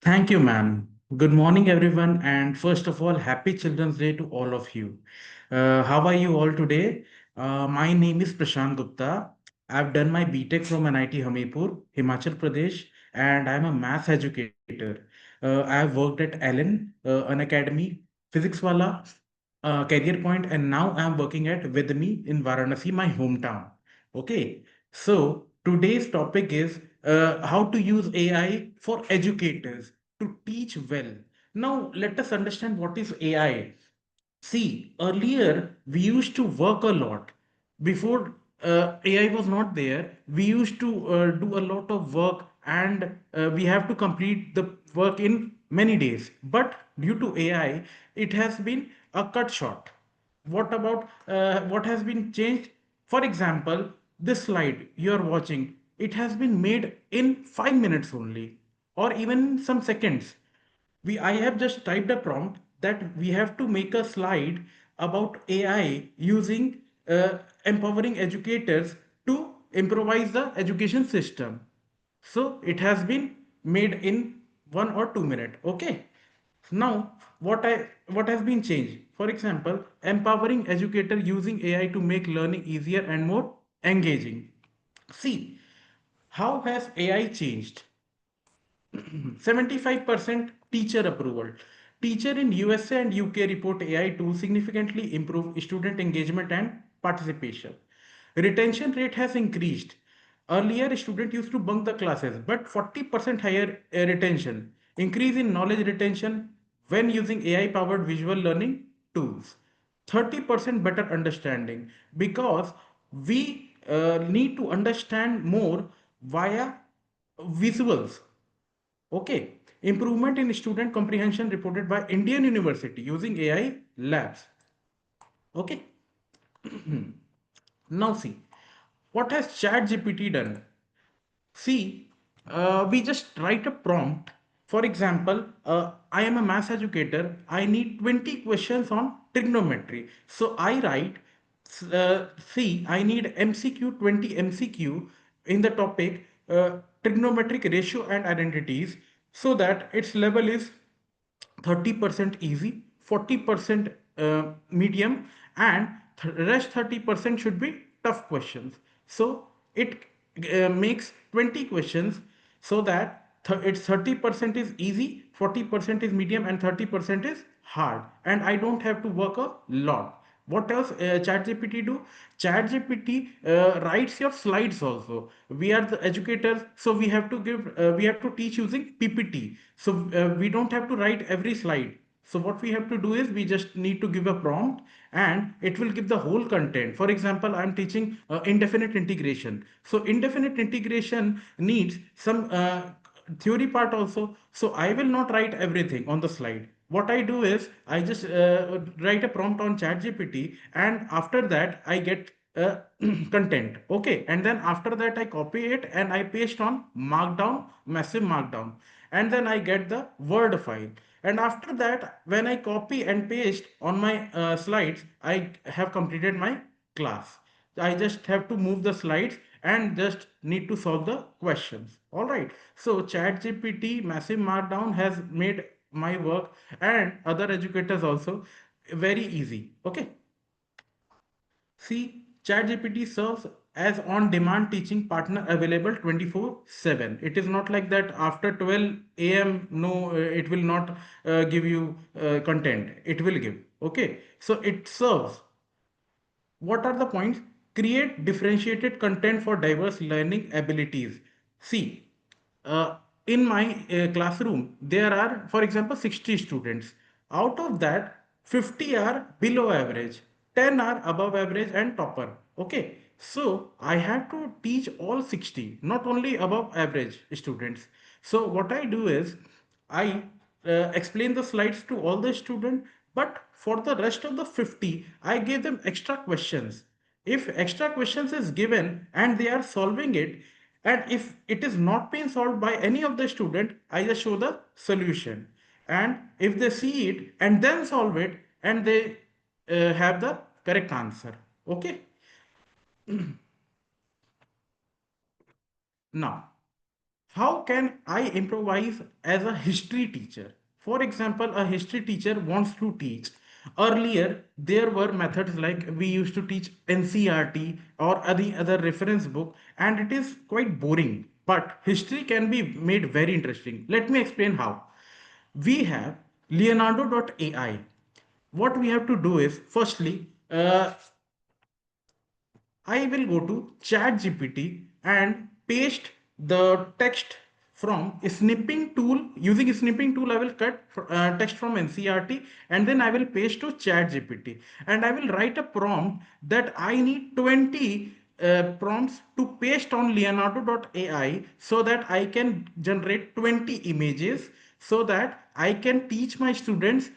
Thank you, ma'am. Good morning, everyone. And first of all, happy Children's Day to all of you. How are you all today? My name is Prashant Gupta. I've done my BTech from NIT Hamipur, Himachal Pradesh, and I'm a math educator. I've worked at Allen, an academy, Physics Wala, Career Point, and now I'm working at Vidmi in Varanasi, my hometown. Okay, so today's topic is how to use AI for educators to teach well. Now, let us understand what is AI. See, earlier we used to work a lot. Before AI was not there, we used to do a lot of work and we have to complete the work in many days. But due to AI, it has been a cut short. What about what has been changed? For example, this slide you are watching, it has been made in 5 minutes only, or even some seconds. I have just typed a prompt that we have to make a slide about AI using empowering educators to improvise the education system. So it has been made in 1 or 2 minutes. Okay. Now, what has been changed? For example, empowering educator using AI to make learning easier and more engaging. See, how has AI changed? 75% teacher approval. Teacher in USA and UK report AI tools significantly improve student engagement and participation. Retention rate has increased. Earlier, student used to bunk the classes, but 40% higher retention. Increase in knowledge retention when using AI-powered visual learning tools. 30% better understanding because we need to understand more via visuals. Okay. Improvement in student comprehension reported by Indian University using AI labs. Okay. Now see, what has ChatGPT done? See, we just write a prompt. For example, I am a math educator. I need 20 questions on trigonometry. So I write, see, I need MCQ 20 MCQ in the topic trigonometric ratio and identities so that its level is 30% easy, 40% medium, and rest 30% should be tough questions. So it makes 20 questions so that it's 30% is easy, 40% is medium, and 30% is hard. And I don't have to work a lot. What else ChatGPT do? ChatGPT writes your slides also. We are the educators, so we have to teach using PPT. So we don't have to write every slide. So what we have to do is we just need to give a prompt and it will give the whole content. For example, I'm teaching indefinite integration. So indefinite integration needs some theory part also. So I will not write everything on the slide. What I do is I just write a prompt on ChatGPT, and after that I get content. Okay, and then after that I copy it and I paste on Markdown, massive Markdown, and then I get the Word file. And after that, when I copy and paste on my slides, I have completed my class. I just have to move the slides and just need to solve the questions. All right. So ChatGPT Massive Markdown has made my work and other educators also very easy. Okay. See, ChatGPT serves as on-demand teaching partner available 24/7. It is not like that after 12 a.m. No, it will not give you content. It will give. Okay. So it serves. What are the points? Create differentiated content for diverse learning abilities. See, uh, in my classroom, there are, for example, 60 students. Out of that, 50 are below average, 10 are above average and topper. Okay. So I have to teach all 60, not only above average students. So what I do is I explain the slides to all the students, but for the rest of the 50, I give them extra questions. If extra questions is given and they are solving it, and if it is not being solved by any of the student, I just show the solution. And if they see it and then solve it, and they have the correct answer. Okay. Now How can I improvise as a history teacher? For example, a history teacher wants to teach. Earlier, there were methods like we used to teach NCRT or any other reference book, and it is quite boring. But history can be made very interesting. Let me explain how. We have Leonardo.ai. What we have to do is, firstly, I will go to ChatGPT and paste the text from a snipping tool. Using a snipping tool, I will cut text from NCRT and then I will paste to ChatGPT. And I will write a prompt that I need 20 prompts to paste on Leonardo.ai so that I can generate 20 images so that I can teach my students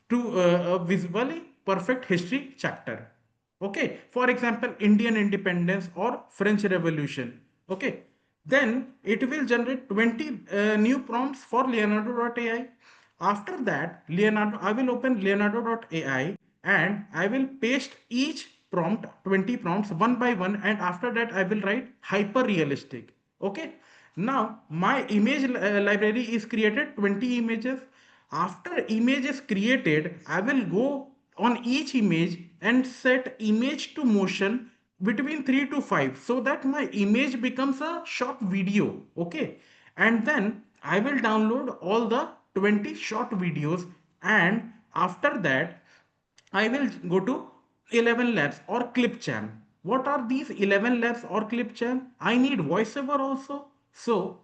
to a visually perfect history chapter. Okay, for example, Indian independence or French Revolution. Okay, then it will generate 20 new prompts for Leonardo.ai. After that, I will open Leonardo.ai and I will paste each prompt, 20 prompts one by one, and after that, I will write hyper realistic. Okay, now my image library is created 20 images. After image is created, I will go on each image and set image to motion between 3 to 5 so that my image becomes a short video. Okay, and then I will download all the 20 short videos, and after that I will go to 11 labs or clip chan. What are these 11 labs or clip chan? I need voiceover also. So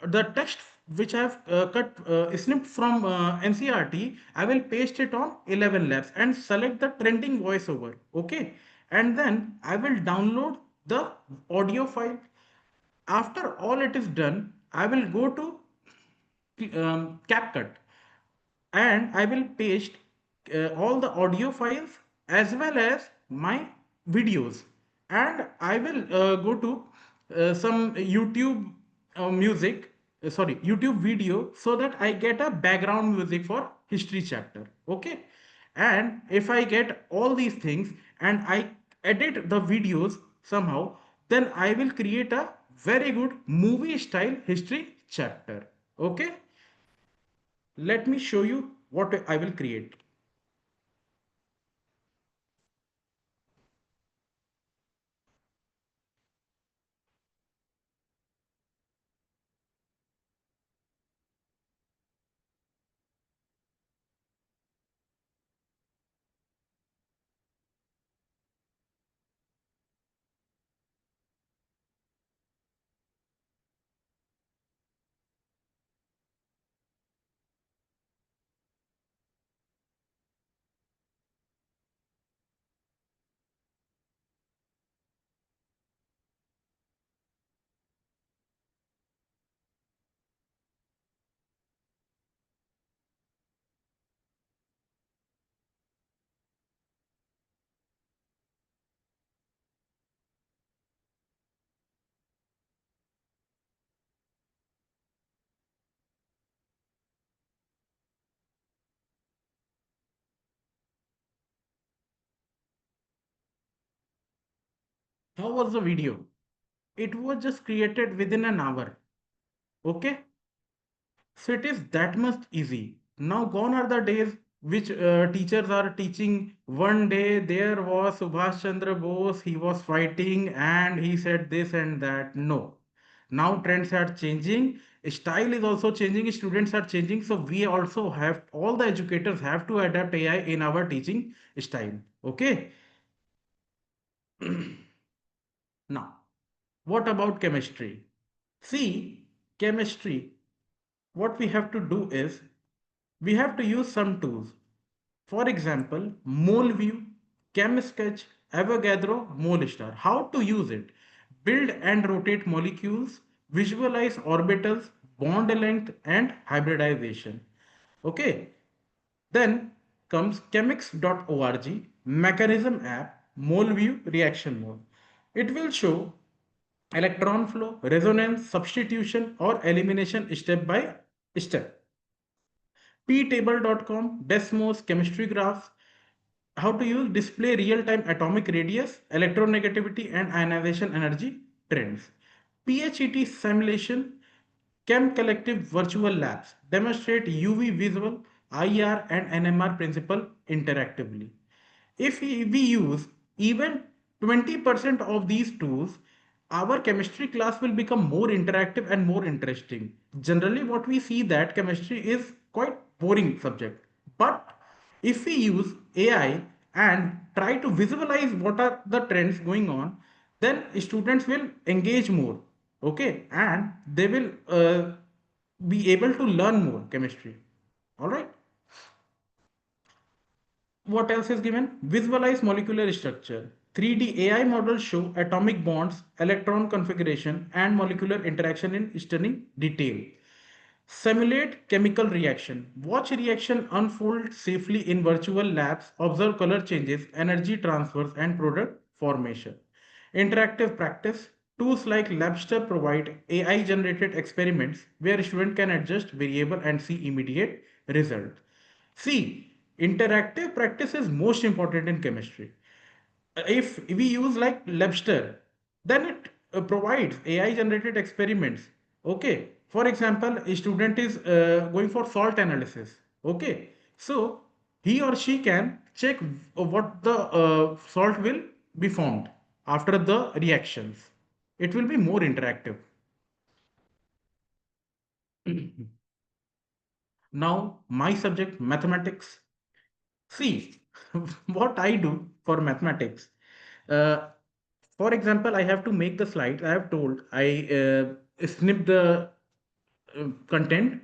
the text which I have cut snipped from NCRT, I will paste it on 11 labs and select the trending voiceover. Okay. And then I will download the audio file. After all it is done, I will go to CapCut and I will paste all the audio files as well as my videos, and I will go to some YouTube YouTube video so that I get a background music for history chapter. Okay, and if I get all these things and I edit the videos somehow, then I will create a very good movie style history chapter. Okay, let me show you what I will create. How was the video? It was just created within an hour. Okay, so it is that much easy. Now gone are the days which teachers are teaching. One day there was Subhash Chandra Bose, he was fighting and he said this and that. No. Now trends are changing, style is also changing, students are changing. So we also have, all the educators have to adapt AI in our teaching style. Okay. Now, what about chemistry? See, chemistry, what we have to do is we have to use some tools. For example, MoleView, ChemSketch, Avogadro, MoleStar. How to use it? Build and rotate molecules, visualize orbitals, bond length, and hybridization. Okay. Then comes chemix.org, mechanism app, MoleView reaction mode. It will show electron flow, resonance, substitution, or elimination step by step. ptable.com, Desmos, chemistry graphs, how to use display real-time atomic radius, electronegativity, and ionization energy trends. PHET simulation, Chem Collective virtual labs demonstrate UV visual, IR, and NMR principle interactively. If we use even 20% of these tools, our chemistry class will become more interactive and more interesting. Generally, what we see that chemistry is quite boring subject. But if we use AI and try to visualize what are the trends going on, then students will engage more. Okay, and they will be able to learn more chemistry. All right. What else is given? Visualize molecular structure. 3D AI models show atomic bonds, electron configuration, and molecular interaction in stunning detail. Simulate chemical reaction. Watch reaction unfold safely in virtual labs. Observe color changes, energy transfers, and product formation. Interactive practice. Tools like Labster provide AI generated experiments where student can adjust variable and see immediate result. See, interactive practice is most important in chemistry. If we use like Labster, then it provides AI generated experiments. Okay. For example, a student is going for salt analysis. Okay. So he or she can check what the salt will be formed after the reactions. It will be more interactive. Now, my subject, mathematics. See, what I do for mathematics. Uh, for example, I have to make the slide. I have told I snip the content,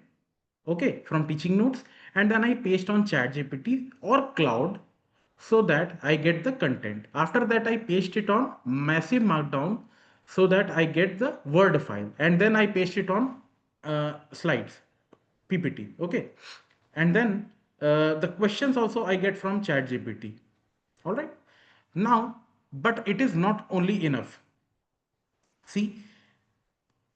okay, from teaching notes, and then I paste on ChatGPT or Cloud so that I get the content. After that, I paste it on massive markdown so that I get the Word file, and then I paste it on slides, PPT, okay, and then the questions also I get from ChatGPT. All right. Now, but it is not only enough. See,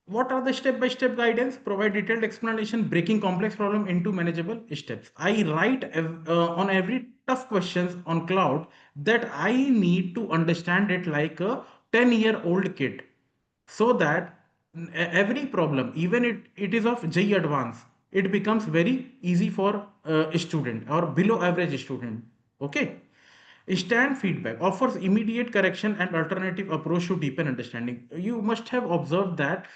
what are the step-by-step guidance? Provide detailed explanation, breaking complex problem into manageable steps. I write on every tough questions on cloud that I need to understand it like a 10-year-old kid, so that every problem, even it is of JE advance, it becomes very easy for a student or below average student. Okay. Stand feedback offers immediate correction and alternative approach to deepen understanding. You must have observed that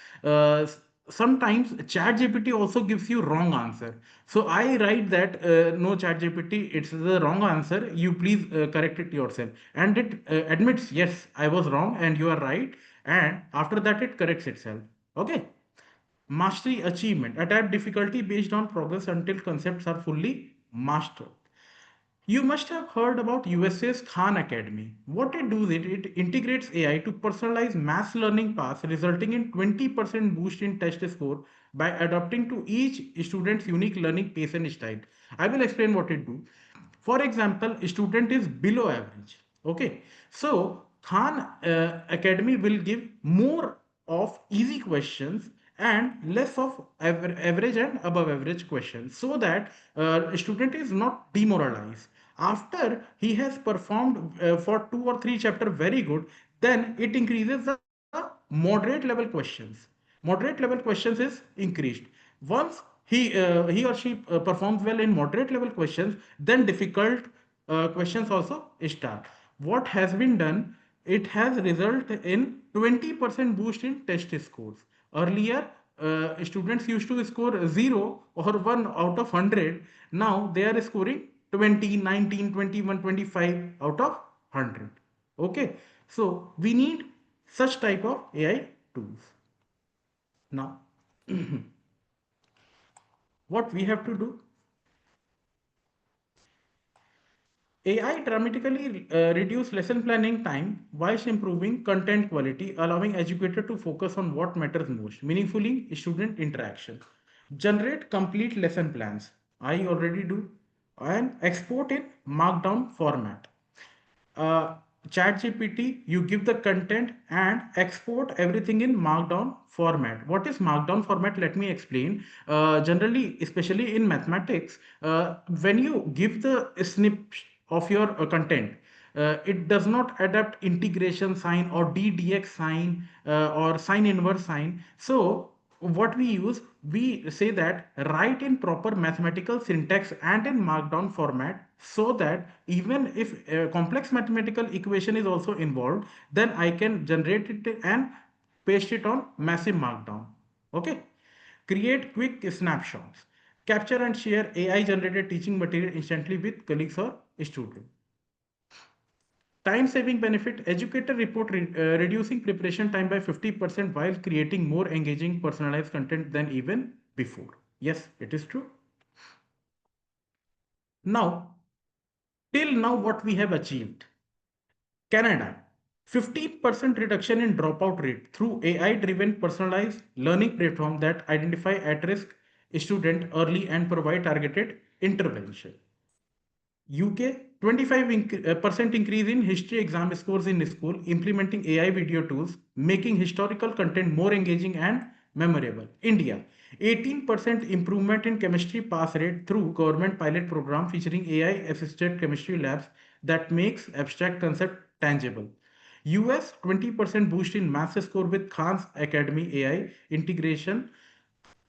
sometimes ChatGPT also gives you wrong answer. So I write that no ChatGPT, it's the wrong answer. You please correct it yourself, and it admits yes, I was wrong and you are right. And after that, it corrects itself. Okay. Mastery achievement. Adapt difficulty based on progress until concepts are fully mastered. You must have heard about USA's Khan Academy. What it does is it integrates AI to personalize mass learning paths, resulting in 20% boost in test score by adapting to each student's unique learning pace and style. I will explain what it do. For example, a student is below average. Okay, so Khan Academy will give more of easy questions and less of average and above average questions, so that a student is not demoralized. After he has performed for 2 or 3 chapter very good, then it increases the moderate level questions. Moderate level questions is increased. Once he or she performs well in moderate level questions, then difficult questions also start. What has been done? It has resulted in 20% boost in test scores. Earlier, students used to score 0 or 1 out of 100. Now they are scoring 20, 19, 21, 25 out of 100. Okay, so we need such type of AI tools. Now, what we have to do? AI dramatically reduce lesson planning time whilst improving content quality, allowing educator to focus on what matters most, meaningfully student interaction. Generate complete lesson plans. I already do. And export in markdown format. uh, ChatGPT, you give the content and export everything in Markdown format. What is Markdown format? Let me explain. Generally, especially in mathematics, when you give the snip of your content, it does not adapt integration sign or ddx sign or sign inverse sign. So what we use, we say that write in proper mathematical syntax and in markdown format, so that even if a complex mathematical equation is also involved, then I can generate it and paste it on massive markdown. Okay. Create quick snapshots. Capture and share AI generated teaching material instantly with colleagues or students. Time saving benefit, educator report reducing preparation time by 50% while creating more engaging personalized content than even before. Yes, it is true. Now, till now, what we have achieved: Canada, 15% reduction in dropout rate through AI driven personalized learning platform that identify at risk student early and provide targeted intervention. UK, 25% increase in history exam scores in school, implementing AI video tools, making historical content more engaging and memorable. India, 18% improvement in chemistry pass rate through government pilot program featuring AI assisted chemistry labs that makes abstract concept tangible. US, 20% boost in math score with Khan's Academy AI integration,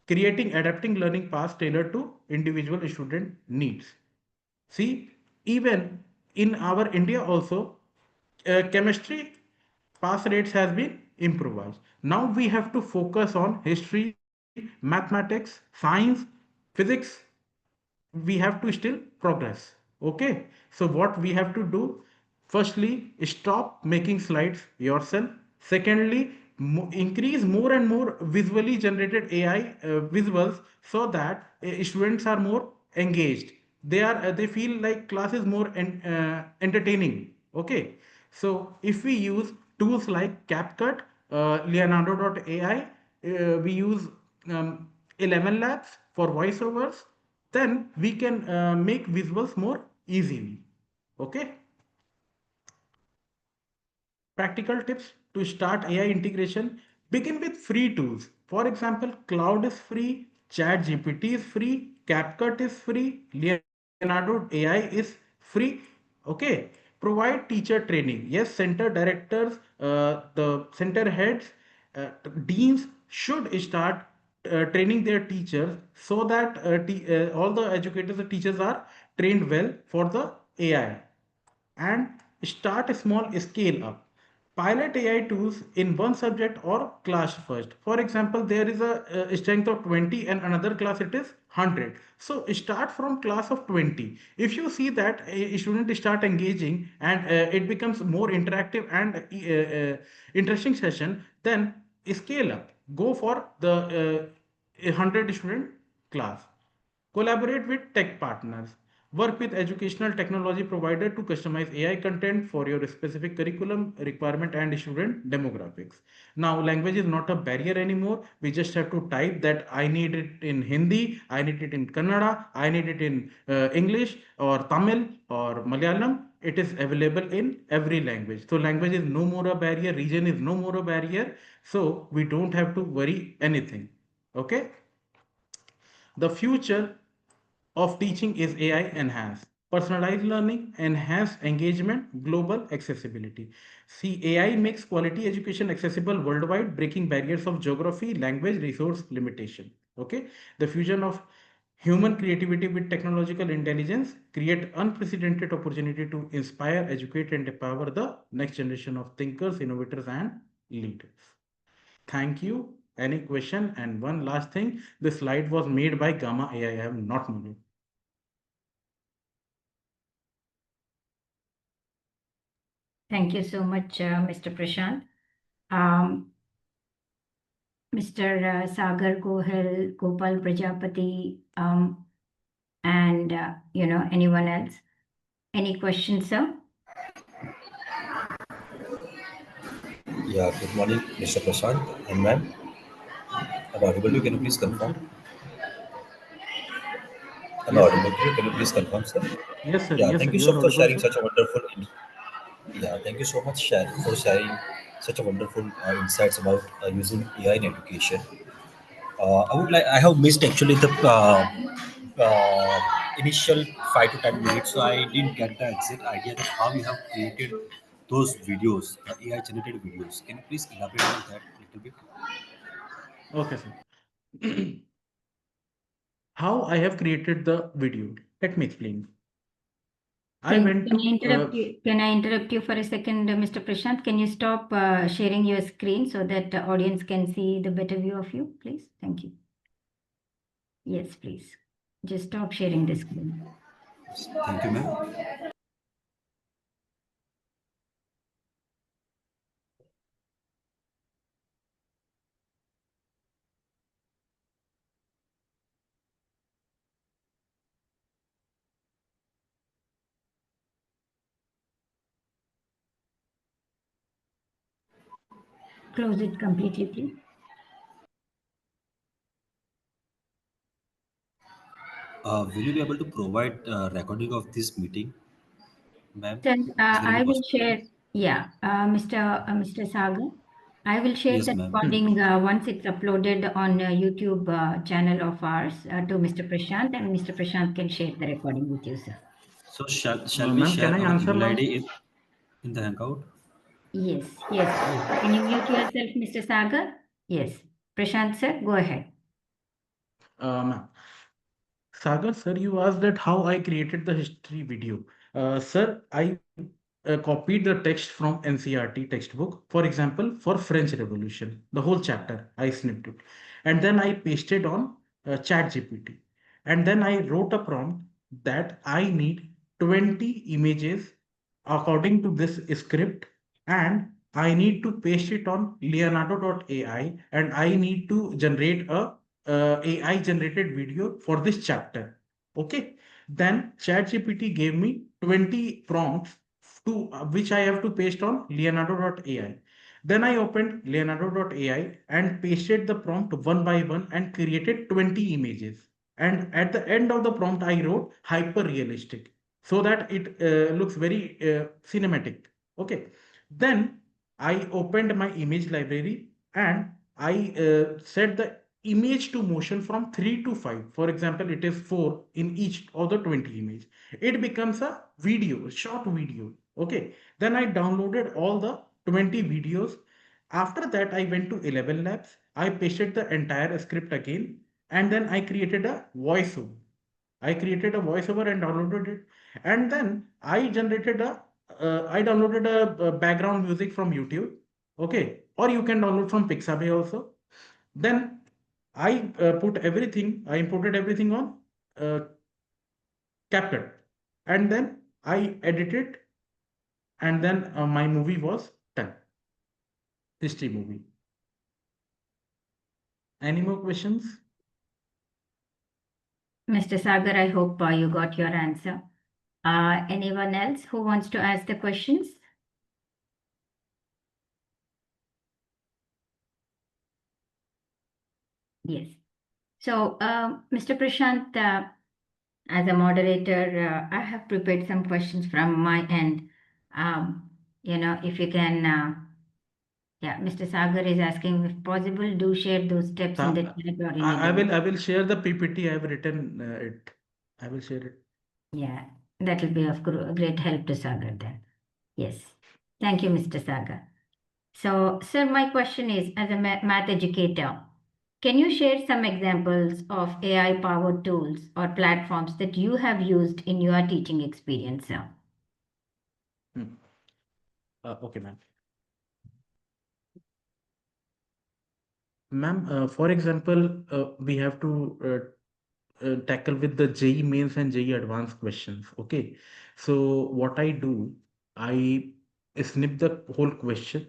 creating adapting learning paths tailored to individual student needs. See, even in our India also, chemistry pass rates has been improvised. Now we have to focus on history, mathematics, science, physics. We have to still progress. Okay. So what we have to do, firstly, stop making slides yourself. Secondly, increase more and more visually generated AI visuals, so that students are more engaged. They feel like class is more entertaining. Okay. So if we use tools like CapCut, Leonardo.ai, we use 11 labs for voiceovers, then we can make visuals more easily. Okay. Practical tips to start AI integration: begin with free tools. For example, Cloud is free, Chat GPT is free, CapCut is free, Leonardo AI is free. Okay. Provide teacher training. Yes, center directors, the center heads, uh, deans should start training their teachers, so that all the educators and teachers are trained well for the AI. And start a small scale up. Pilot AI tools in one subject or class first. For example, there is a strength of 20 and another class it is 100. So start from class of 20. If you see that a student start engaging and it becomes more interactive and interesting session, then scale up. Go for the 100 student class. Collaborate with tech partners. Work with educational technology provider to customize AI content for your specific curriculum requirement and student demographics. Now, language is not a barrier anymore. We just have to type that I need it in Hindi, I need it in Kannada, I need it in English or Tamil or Malayalam. It is available in every language. So, language is no more a barrier, region is no more a barrier. So, we don't have to worry anything. Okay. The future of teaching is AI enhanced. Personalized learning, enhanced engagement, global accessibility. See, AI makes quality education accessible worldwide, breaking barriers of geography, language, resource limitation. Okay. The fusion of human creativity with technological intelligence create unprecedented opportunity to inspire, educate, and empower the next generation of thinkers, innovators, and leaders. Thank you. Any question? And one last thing, the slide was made by Gamma AI. I have not made it. Thank you so much, Mr. Prashant. Um, Mr. Sagar Gohel, Gopal Prajapati, and anyone else. Any questions, sir? Yeah, good morning, Mr. Prashant and ma'am. Am I audible to you? Can you please Good confirm? morning, sir. Am I Yes, audible sir. to you? Can you please confirm, sir? Yes, sir. Yeah, Yes, thank sir. you You so are much for audible, sharing sir. such a wonderful. Yeah, thank you so much for sharing such a wonderful insights about using AI in education. I have missed actually the initial 5 to 10 minutes, so I didn't get the exact idea that how you have created those videos, AI generated videos. Can you please elaborate on that a little bit? Okay, sir. How I have created the video. Let me explain. I Can, went can I to interrupt you? Can I interrupt you for a second, Mr. Prashant? Can you stop sharing your screen so that the audience can see the better view of you, please? Thank you. Yes, please. Just stop sharing the screen. Thank you, ma'am. Close it completely, please. Will you be able to provide recording of this meeting, ma'am? Then Is there any I will share, possibility? yeah, Mr. Sagar, I will share Yes, the ma'am. recording once it's uploaded on YouTube channel of ours to Mr. Prashant, and Mr. Prashant can share the recording with you, sir. So shall we ma'am, can share I our answer email now? ID in the Hangout? Yes, yes, please. Can you mute yourself, Mr. Sagar? Yes. Prashant, sir, go ahead. Ma'am. Sagar, sir, you asked that how I created the history video. Sir, I copied the text from NCRT textbook, for example, for French Revolution, the whole chapter, I snipped it. And then I pasted on ChatGPT. And then I wrote a prompt that I need 20 images according to this script, and I need to paste it on Leonardo.ai, and I need to generate a AI generated video for this chapter. Okay. Then ChatGPT gave me 20 prompts to which I have to paste on Leonardo.ai. Then I opened Leonardo.ai and pasted the prompt one by one and created 20 images. And at the end of the prompt, I wrote hyper realistic so that it looks very cinematic. Okay. Then I opened my image library and I set the image to motion from 3 to 5. For example, it is 4 in each of the 20 image. It becomes a video, a short video. Okay. Then I downloaded all the 20 videos. After that, I went to 11 Labs. I pasted the entire script again, and then I created a voiceover. I created a voiceover and downloaded it. And then I downloaded a background music from YouTube. Okay. Or you can download from Pixabay also. Then I I imported everything on uh, CapCut. And then I edited, and then my movie was done. History movie. Any more questions? Mr. Sagar, I hope you got your answer. Anyone else who wants to ask the questions? Yes. So, Mr. Prashant, as a moderator, I have prepared some questions from my end. If you can, yeah, Mr. Sagar is asking if possible, do share those steps in the Sa- chat or any other I way. will share the PPT. I have written it. I will share it. Yeah, that will be of great help to Sagar then. Yes. Thank you, Mr. Sagar. So, sir, my question is, as a math educator, can you share some examples of AI-powered tools or platforms that you have used in your teaching experience, sir? Hmm. Okay, ma'am. Ma'am, for example, we have to tackle with the JEE mains and JEE advanced questions. Okay. So what I do, I snip the whole question,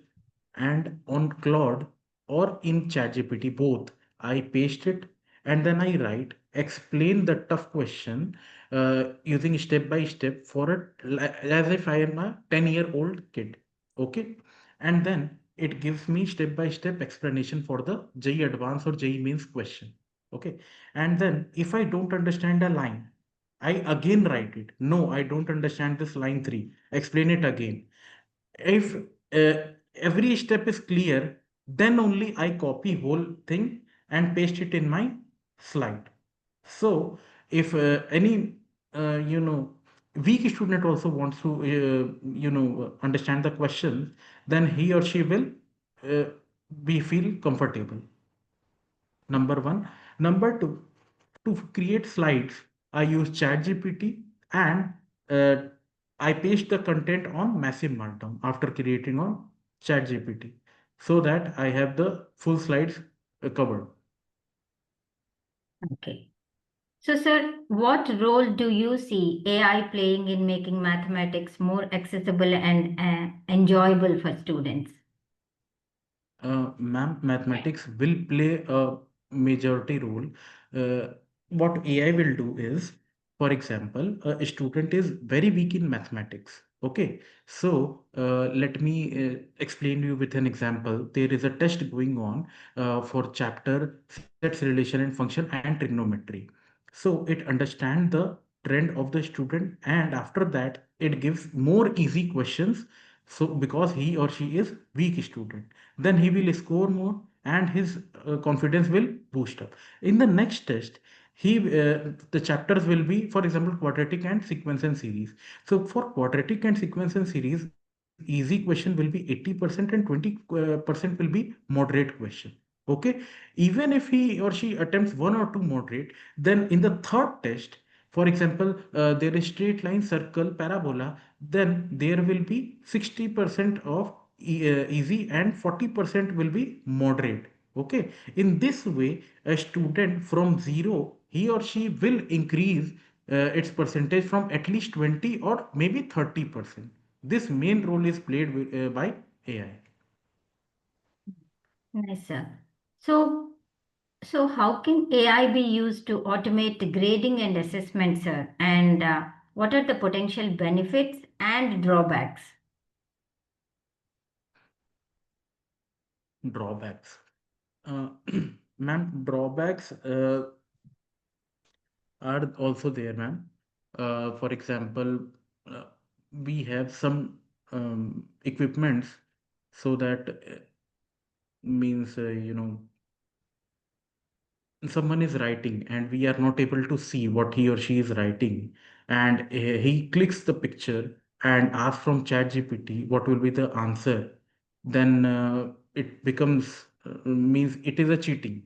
and on Claude or in ChatGPT, both, I paste it, and then I write, explain the tough question using step by step for as if I am a 10-year-old kid. Okay. And then it gives me step by step explanation for the JEE advanced or JEE mains question. Okay. And then if I don't understand a line, I again write it. No, I don't understand this line 3. Explain it again. If every step is clear, then only I copy whole thing and paste it in my slide. So if any weak student also wants to understand the question, then he or she will uh, be feel comfortable. Number one. Number two, to create slides, I use ChatGPT and uh, I paste the content on massive markdown after creating on ChatGPT so that I have the full slides covered. Okay. So, sir, what role do you see AI playing in making mathematics more accessible and enjoyable for students? Ma'am, mathematics will play a majority role. Uh, what AI will do is, for example, a student is very weak in mathematics. Okay, so let me explain you with an example. There is a test going on for chapter sets, relation, and function, and trigonometry. So it understands the trend of the student, and after that, it gives more easy questions. So because he or she is weak student, then he will score more and his confidence will boost up. In the next test, the chapters will be, for example, quadratic and sequence and series. So for quadratic and sequence and series, easy question will be 80% and 20% will be moderate question. Okay, even if he or she attempts one or two moderate, then in the third test, for example, there is straight line, circle, parabola, then there will be 60% of easy and 40% will be moderate. Okay, in this way, a student from zero, he or she will increase its percentage from at least 20 or maybe 30%. This main role is played by AI. Nice, sir. So, how can AI be used to automate the grading and assessment, sir? And what are the potential benefits and drawbacks? Drawbacks. Uh, Ma'am, drawbacks are also there, ma'am. For example, uh, we have some equipments so that means someone is writing and we are not able to see what he or she is writing, and he clicks the picture and asks from ChatGPT what will be the answer, then it becomes means it is a cheating.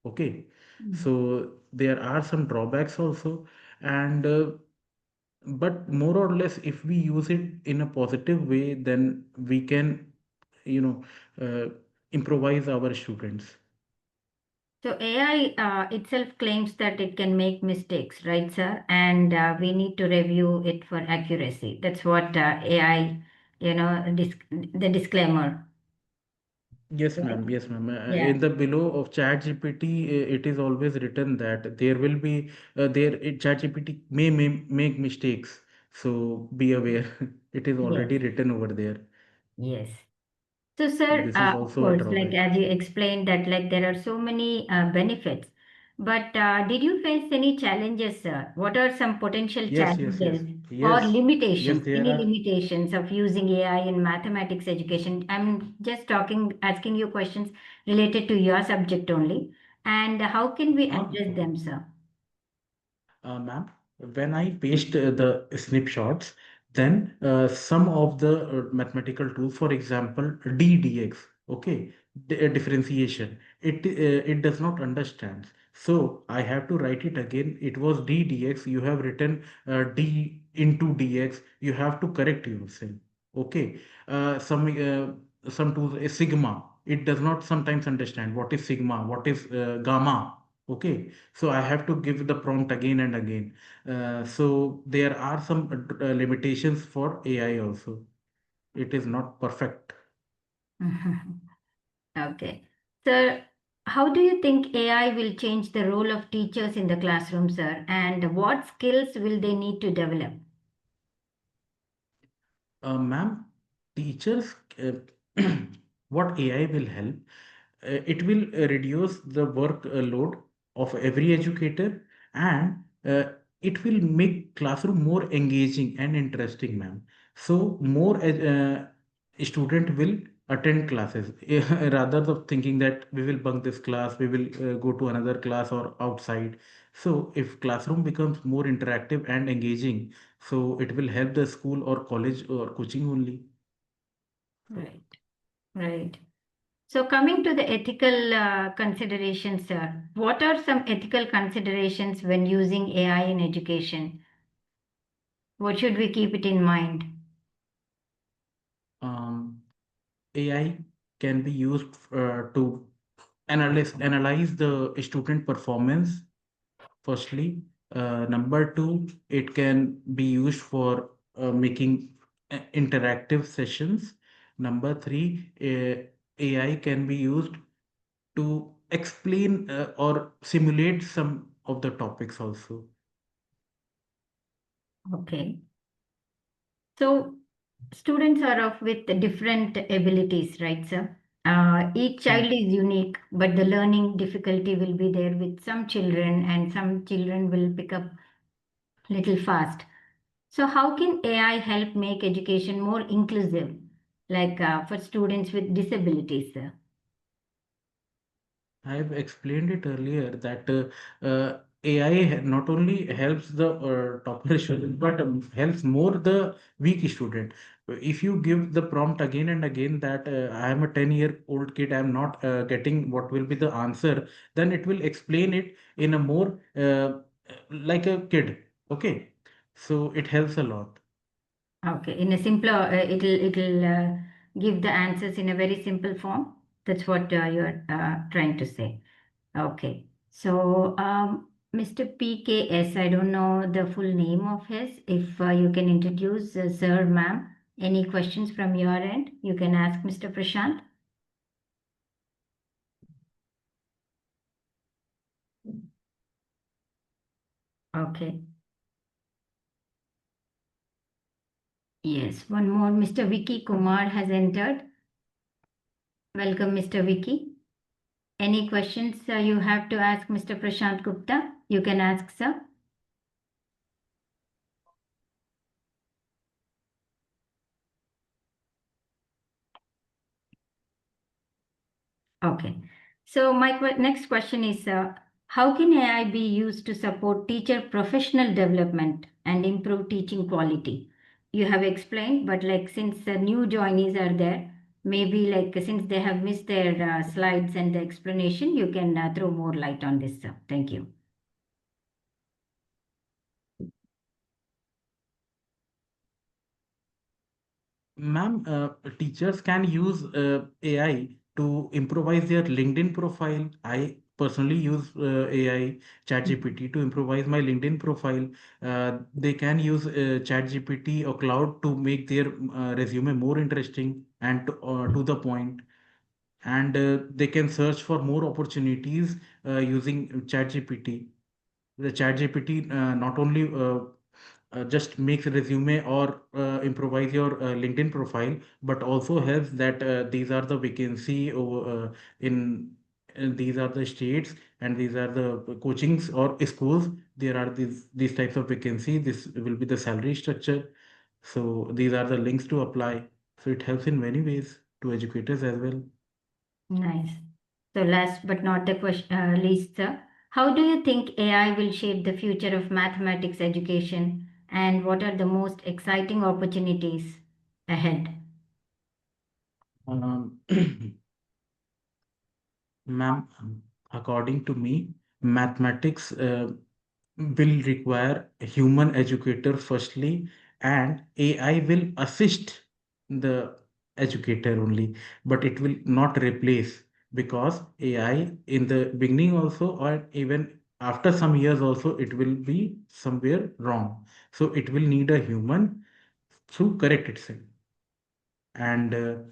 Okay, Mm. so there are some drawbacks also, and but more or less if we use it in a positive way, then we can you know improvise our students. So AI itself claims that it can make mistakes, right, sir? And we need to review it for accuracy. That's what AI, the disclaimer, Yes, right? ma'am. Yes, ma'am. Yeah. In the below of ChatGPT, it is always written that there will be ChatGPT may make mistakes, so be aware. It is Yes. already written over there. Yes. So, sir, This is of also a course, like drawback. as you explained that like there are so many benefits, but did you face any challenges, sir? What are some potential Yes, yes, yes, challenges or yes, yes. limitations, There any are. limitations of using AI in mathematics education? I'm just asking you questions related to your subject only, and how can we No address problem. them, sir? Ma'am, when I paste the snapshots, then some of the mathematical tools, for example, ddx, okay, differentiation, it does not understand. So I have to write it again. It was ddx. You have written d into dx. You have to correct yourself. Okay. Some tools, sigma. It does not sometimes understand what is sigma, what is gamma. Okay, so I have to give the prompt again and again. So there are some limitations for AI also. It is not perfect. Okay. Sir, how do you think AI will change the role of teachers in the classroom, sir? And what skills will they need to develop? Ma'am, teachers, what AI will help? It will reduce the workload of every educator, and it will make classroom more engaging and interesting, ma'am. So more student will attend classes rather than thinking that we will bunk this class, we will go to another class or outside. So if classroom becomes more interactive and engaging, so it will help the school or college or coaching only. Right, right. So coming to the ethical considerations, sir, what are some ethical considerations when using AI in education? What should we keep it in mind? Um, AI can be used to analyze the student performance. Firstly, number two, it can be used for making interactive sessions. Number three, AI can be used to explain or simulate some of the topics also. Okay. So students are of with different abilities, right, sir? Each Hmm. child is unique, but the learning difficulty will be there with some children, and some children will pick up little fast. So how can AI help make education more inclusive, like for students with disabilities, sir? I've explained it earlier that AI not only helps the topper student, but helps more the weak student. If you give the prompt again and again that I am a 10-year-old kid, I am not getting what will be the answer, then it will explain it in a more like a kid. Okay, so it helps a lot. Okay, in a simpler, it'll give the answers in a very simple form. That's what you're trying to say. Okay. So, Mr. PKS, I don't know the full name of his. If you can introduce sir, ma'am, any questions from your end, you can ask Mr. Prashant. Okay. Yes, one more. Mr. Vicky Kumar has entered. Welcome, Mr. Vicky. Any questions you have to ask Mr. Prashant Gupta? You can ask, sir. Okay. So my next question is, how can AI be used to support teacher professional development and improve teaching quality? You have explained, but like since the new joinees are there, maybe like since they have missed their slides and the explanation, you can throw more light on this. Thank you. Ma'am, teachers can use AI to improvise their LinkedIn profile. I personally use AI ChatGPT to improvise my LinkedIn profile. They can use ChatGPT or Cloud to make their resume more interesting and to the point. And they can search for more opportunities using ChatGPT. The ChatGPT not only just makes a resume or improvise your LinkedIn profile, but also helps that these are the vacancy in these are the states and these are the coachings or schools. There are these types of vacancy. This will be the salary structure. So these are the links to apply. So it helps in many ways to educators as well. Nice. So last but not the question, least, sir, how do you think AI will shape the future of mathematics education, and what are the most exciting opportunities ahead? Um, Ma'am, according to me, mathematics will require a human educator firstly, and AI will assist the educator only, but it will not replace because AI in the beginning also, or even after some years also, it will be somewhere wrong. So it will need a human to correct itself. And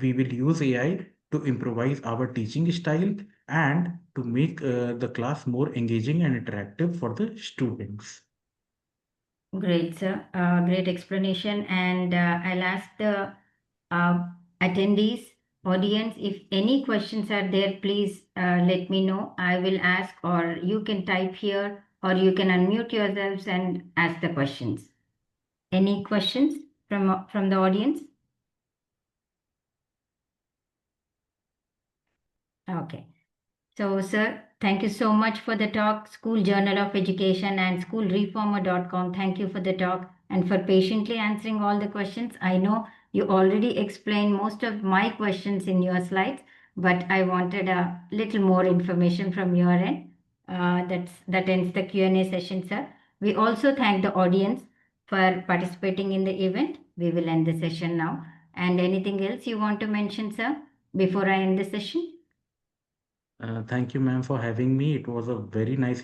we will use AI to improvise our teaching style and to make the class more engaging and interactive for the students. Great, sir. Great explanation. And I'll ask the uh, attendees, audience, if any questions are there, please let me know. I will ask, or you can type here, or you can unmute yourselves and ask the questions. Any questions from the audience? Okay. So, sir, thank you so much for the talk. School Journal of Education and schoolreformer.com. Thank you for the talk and for patiently answering all the questions. I know you already explained most of my questions in your slides, but I wanted a little more information from your end. That ends the Q&A session, sir. We also thank the audience for participating in the event. We will end the session now. And anything else you want to mention, sir, before I end the session? Thank you, ma'am, for having me. It was a very nice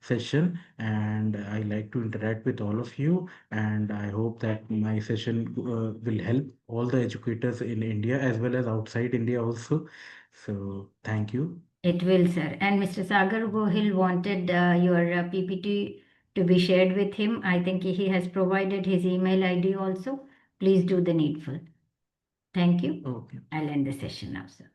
session, and I like to interact with all of you. And I hope that my session will help all the educators in India as well as outside India also. So, thank you. It will, sir. And Mr. Sagar Gohil wanted your PPT to be shared with him. I think he has provided his email ID also. Please do the needful. Thank you. Okay. I'll end the session now, sir.